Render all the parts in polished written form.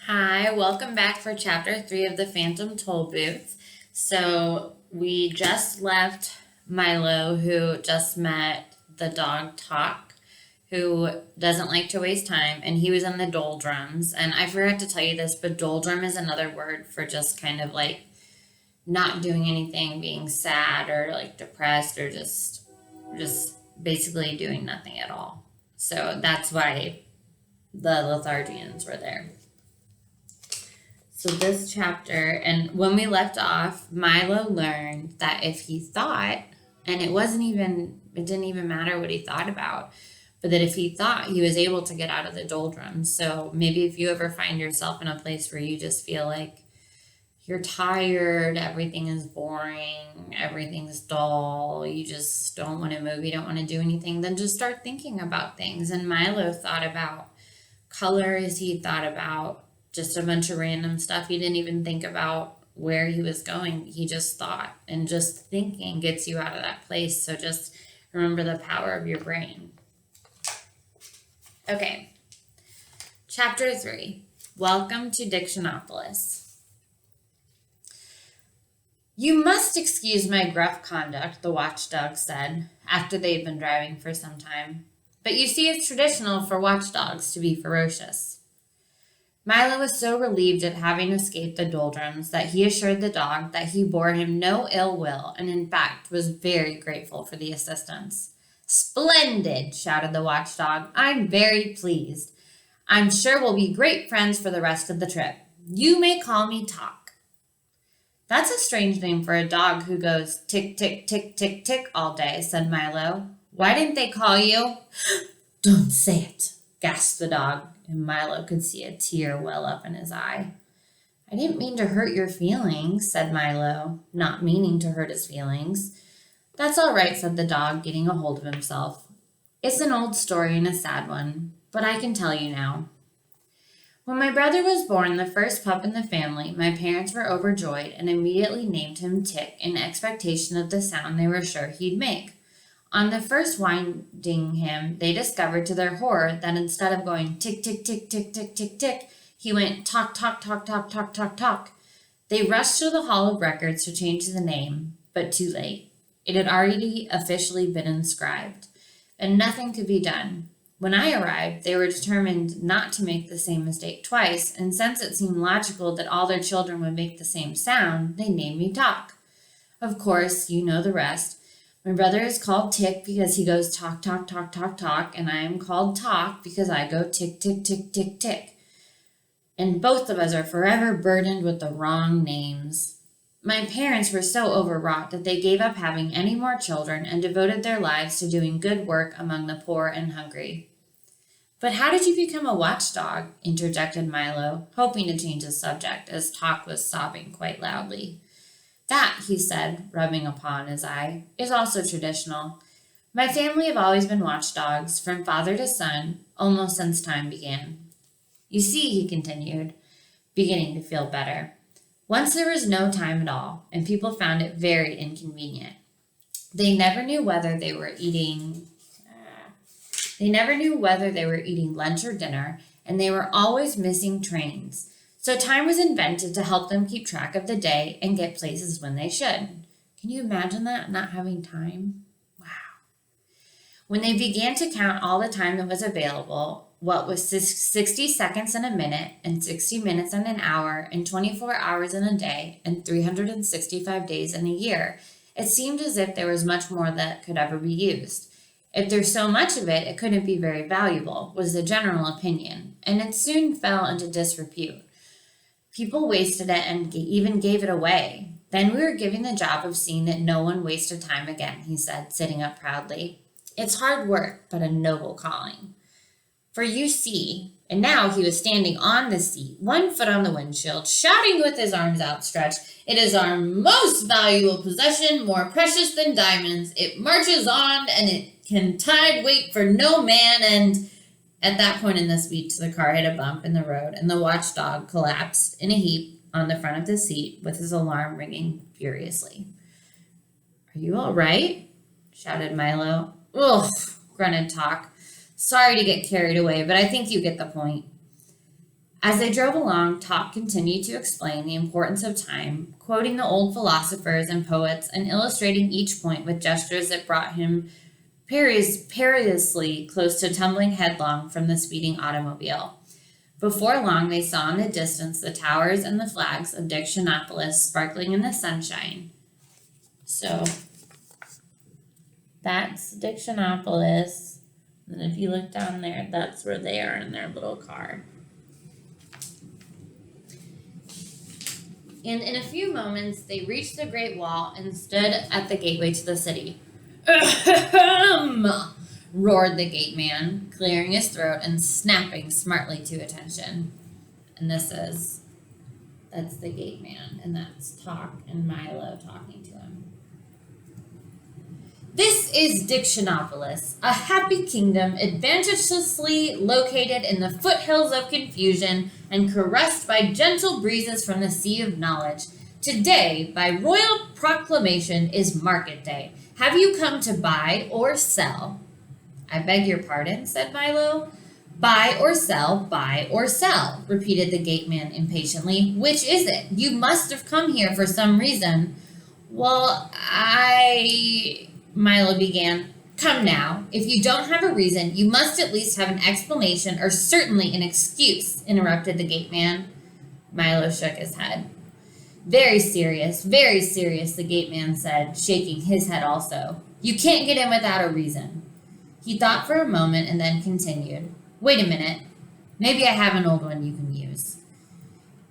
Hi, welcome back for chapter 3 of the Phantom Tollbooth. So we just left Milo, who just met the dog Talk, who doesn't like to waste time, and he was in the doldrums. And I forgot to tell you this, but doldrum is another word for just kind of like not doing anything, being sad or like depressed or just basically doing nothing at all. So that's why the Lethargians were there. So this chapter, and when we left off, Milo learned that if he thought, and it didn't even matter what he thought about, but that if he thought, he was able to get out of the doldrums. So maybe if you ever find yourself in a place where you just feel like you're tired, everything is boring, everything's dull, you just don't want to move, you don't want to do anything, then just start thinking about things. And Milo thought about colors, he thought about just a bunch of random stuff. He didn't even think about where he was going. He just thought, and just thinking gets you out of that place. So just remember the power of your brain. Okay. Chapter 3. Welcome to Dictionopolis. You must excuse my gruff conduct, the watchdog said, after they had been driving for some time. But you see, it's traditional for watchdogs to be ferocious. Milo was so relieved at having escaped the doldrums that he assured the dog that he bore him no ill will and in fact was very grateful for the assistance. Splendid, shouted the watchdog. I'm very pleased. I'm sure we'll be great friends for the rest of the trip. You may call me Talk. That's a strange name for a dog who goes tick, tick, tick, tick, tick all day, said Milo. Why didn't they call you? Don't say it, gasped the dog, and Milo could see a tear well up in his eye. I didn't mean to hurt your feelings, said Milo, not meaning to hurt his feelings. That's all right, said the dog, getting a hold of himself. It's an old story and a sad one, but I can tell you now. When my brother was born, the first pup in the family, my parents were overjoyed and immediately named him Tick in expectation of the sound they were sure he'd make. On the first winding him, they discovered to their horror that instead of going tick, tick, tick, tick, tick, tick, tick, he went talk, talk, talk, talk, talk, talk, talk. They rushed to the Hall of Records to change the name, but too late. It had already officially been inscribed, and nothing could be done. When I arrived, they were determined not to make the same mistake twice, and since it seemed logical that all their children would make the same sound, they named me Talk. Of course, you know the rest. My brother is called Tick because he goes talk, talk, talk, talk, talk, and I am called Talk because I go tick, tick, tick, tick, tick. And both of us are forever burdened with the wrong names. My parents were so overwrought that they gave up having any more children and devoted their lives to doing good work among the poor and hungry. But how did you become a watchdog? Interjected Milo, hoping to change the subject as Talk was sobbing quite loudly. That, he said, rubbing a paw in his eye, is also traditional. My family have always been watchdogs, from father to son, almost since time began. You see, he continued, beginning to feel better. Once there was no time at all, and people found it very inconvenient. They never knew whether they were eating lunch or dinner, and they were always missing trains. So time was invented to help them keep track of the day and get places when they should. Can you imagine that, not having time? Wow. When they began to count all the time that was available, what was 60 seconds in a minute, and 60 minutes in an hour, and 24 hours in a day, and 365 days in a year, it seemed as if there was much more that could ever be used. If there's so much of it, it couldn't be very valuable, was the general opinion, and it soon fell into disrepute. People wasted it and even gave it away. Then we were given the job of seeing that no one wasted time again, he said, sitting up proudly. It's hard work, but a noble calling. For you see, and now he was standing on the seat, one foot on the windshield, shouting with his arms outstretched, it is our most valuable possession, more precious than diamonds. It marches on, and it can tide wait for no man, and... At that point in the speech, the car hit a bump in the road, and the watchdog collapsed in a heap on the front of the seat with his alarm ringing furiously. Are you all right? Shouted Milo. Ugh, grunted Talk. Sorry to get carried away, but I think you get the point. As they drove along, Tok continued to explain the importance of time, quoting the old philosophers and poets and illustrating each point with gestures that brought him perilously close to tumbling headlong from the speeding automobile. Before long, they saw in the distance the towers and the flags of Dictionopolis sparkling in the sunshine. So, that's Dictionopolis. And if you look down there, that's where they are in their little car. And in a few moments, they reached the Great Wall and stood at the gateway to the city. Ahem! Roared the gate man, clearing his throat and snapping smartly to attention. And that's the gate man, and that's Tok and Milo talking to him. This is Dictionopolis, a happy kingdom advantageously located in the foothills of confusion and caressed by gentle breezes from the sea of knowledge. Today, by royal proclamation, is market day. Have you come to buy or sell? I beg your pardon, said Milo. Buy or sell, repeated the gateman impatiently. Which is it? You must have come here for some reason. Well, Milo began. Come now, if you don't have a reason, you must at least have an explanation or certainly an excuse, interrupted the gate man. Milo shook his head. Very serious, the gate man said, shaking his head also. You can't get in without a reason. He thought for a moment and then continued. Wait a minute. Maybe I have an old one you can use.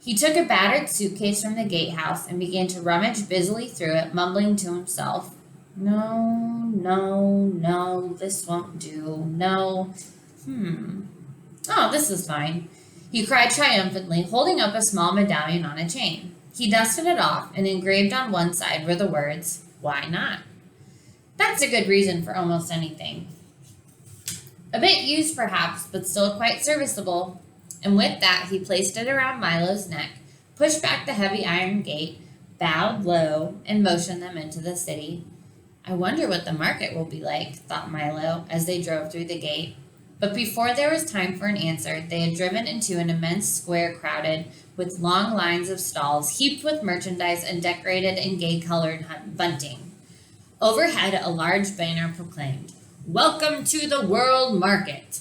He took a battered suitcase from the gatehouse and began to rummage busily through it, mumbling to himself. No, this won't do. No. Oh, this is fine. He cried triumphantly, holding up a small medallion on a chain. He dusted it off and engraved on one side were the words, "Why not?" That's a good reason for almost anything. A bit used perhaps, but still quite serviceable. And with that, he placed it around Milo's neck, pushed back the heavy iron gate, bowed low, and motioned them into the city. I wonder what the market will be like, thought Milo, as they drove through the gate. But before there was time for an answer, they had driven into an immense square crowded with long lines of stalls heaped with merchandise and decorated in gay-colored bunting. Overhead, a large banner proclaimed, "Welcome to the World Market."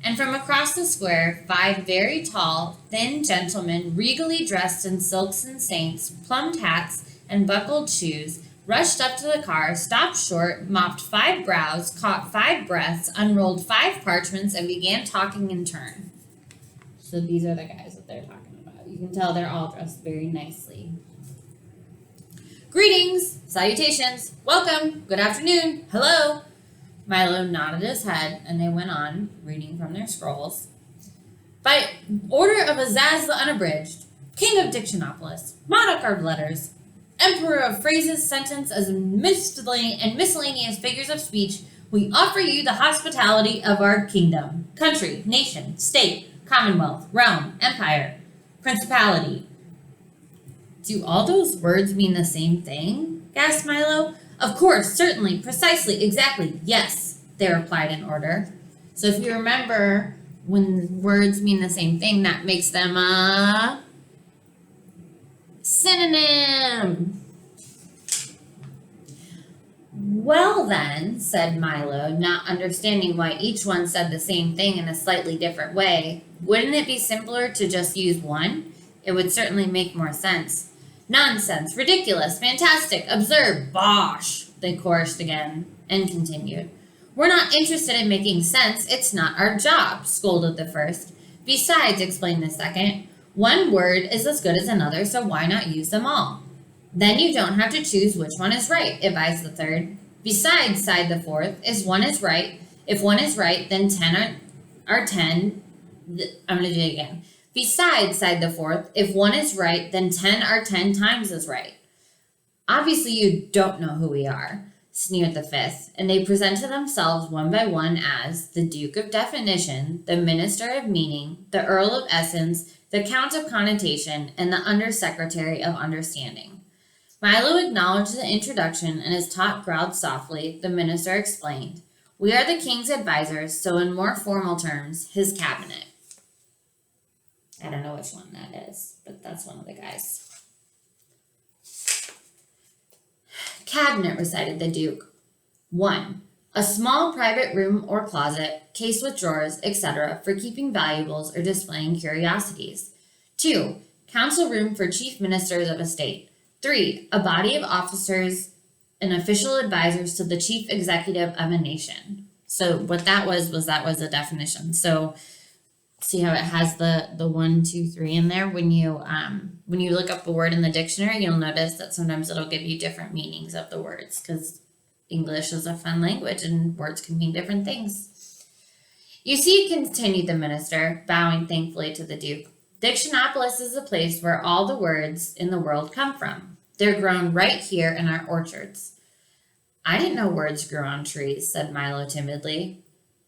And from across the square, 5 very tall, thin gentlemen, regally dressed in silks and saints, plumed hats, and buckled shoes, rushed up to the car, stopped short, mopped 5 brows, caught 5 breaths, unrolled 5 parchments, and began talking in turn. So these are the guys that they're talking about. You can tell they're all dressed very nicely. Greetings, salutations, welcome, good afternoon, hello. Milo nodded his head, and they went on, reading from their scrolls. By order of Azaz the Unabridged, King of Dictionopolis, Monarch of Letters, Emperor of Phrases, Sentence, and miscellaneous figures of speech, we offer you the hospitality of our kingdom, country, nation, state, commonwealth, realm, empire, principality. Do all those words mean the same thing? Gasped Milo. Of course, certainly, precisely, exactly, yes, they replied in order. So if you remember, when words mean the same thing, that makes them a synonym. Well then, said Milo, not understanding why each one said the same thing in a slightly different way, wouldn't it be simpler to just use one? It would certainly make more sense. Nonsense, ridiculous, fantastic, absurd, bosh, they chorused again, and continued. We're not interested in making sense, it's not our job, scolded the first. Besides, explained the second, one word is as good as another, so why not use them all? Then you don't have to choose which one is right, advised the third. Besides, sighed the fourth, if one is right, then 10 are 10. I'm going to do it again. Besides, sighed the fourth, if one is right, then 10 are 10 times as right. Obviously you don't know who we are, sneered the fifth, and they presented themselves one by one as the Duke of Definition, the Minister of Meaning, the Earl of Essence, the Count of Connotation, and the Undersecretary of Understanding. Milo acknowledged the introduction, and as Tot growled softly, the minister explained, We are the king's advisors, so in more formal terms, his cabinet. I don't know which one that is, but that's one of the guys. Cabinet, recited the Duke. 1. A small private room or closet, cased with drawers, etc., for keeping valuables or displaying curiosities. 2. Council room for chief ministers of a state. 3. A body of officers and official advisors to the chief executive of a nation. So what that was a definition. So see how it has the 1, 2, 3 in there? When you look up a word in the dictionary, you'll notice that sometimes it'll give you different meanings of the words, because English is a fun language and words can mean different things. You see, continued the minister, bowing thankfully to the Duke, Dictionopolis is a place where all the words in the world come from. They're grown right here in our orchards. I didn't know words grew on trees, said Milo timidly.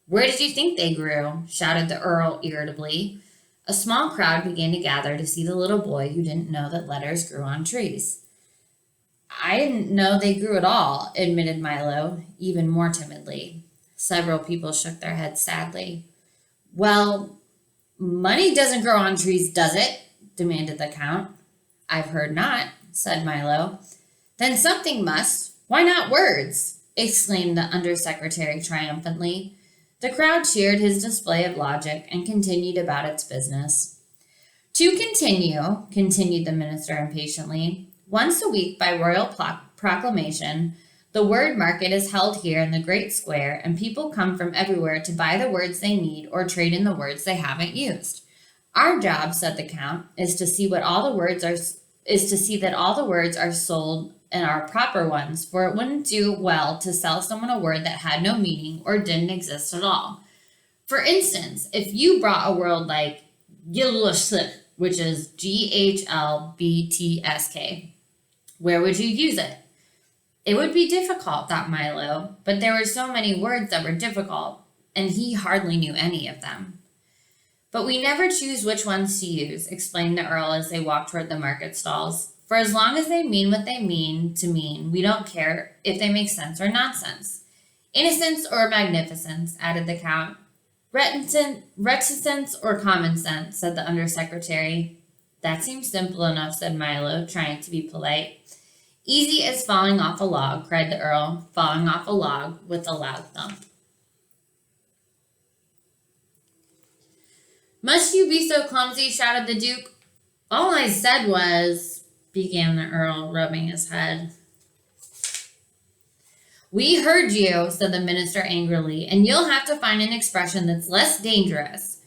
Where did you think they grew? Shouted the Earl irritably. A small crowd began to gather to see the little boy who didn't know that letters grew on trees. I didn't know they grew at all, admitted Milo, even more timidly. Several people shook their heads sadly. Well, money doesn't grow on trees, does it? Demanded the Count. I've heard not, said Milo. Then something must. Why not words? Exclaimed the undersecretary triumphantly. The crowd cheered his display of logic and continued about its business. To continue, continued the minister impatiently, once a week by royal proclamation, the word market is held here in the great square, and people come from everywhere to buy the words they need or trade in the words they haven't used. Our job, said the Count, is to see that all the words are sold and are proper ones, for it wouldn't do well to sell someone a word that had no meaning or didn't exist at all. For instance, if you brought a word like Gilbtsk, which is Glbtsk, where would you use it? It would be difficult, thought Milo, but there were so many words that were difficult, and he hardly knew any of them. But we never choose which ones to use, explained the Earl as they walked toward the market stalls. For as long as they mean what they mean to mean, we don't care if they make sense or nonsense. Innocence or magnificence, added the Count. Reticence or common sense, said the undersecretary. That seems simple enough, said Milo, trying to be polite. Easy as falling off a log, cried the Earl, falling off a log with a loud thump. Must you be so clumsy? Shouted the Duke. All I said was, began the Earl, rubbing his head. We heard you, said the minister angrily, and you'll have to find an expression that's less dangerous.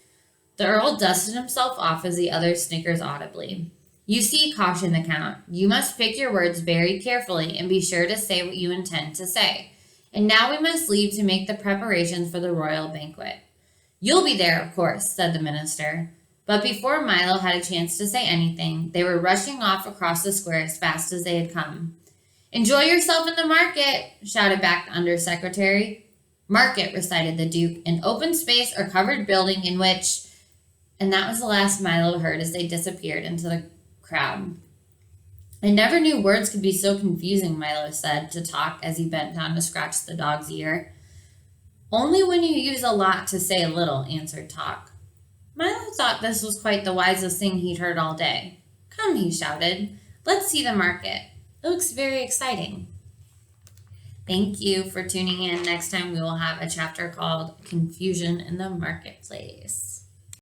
The Earl dusted himself off as the other snickers audibly. You see, cautioned the Count, you must pick your words very carefully and be sure to say what you intend to say. And now we must leave to make the preparations for the royal banquet. You'll be there, of course, said the minister. But before Milo had a chance to say anything, they were rushing off across the square as fast as they had come. Enjoy yourself in the market, shouted back the undersecretary. Market, recited the Duke, an open space or covered building in which... And that was the last Milo heard as they disappeared into the crowd. I never knew words could be so confusing, Milo said to Talk as he bent down to scratch the dog's ear. Only when you use a lot to say a little, answered Talk. Milo thought this was quite the wisest thing he'd heard all day. Come, he shouted. Let's see the market. It looks very exciting. Thank you for tuning in. Next time we will have a chapter called Confusion in the Marketplace.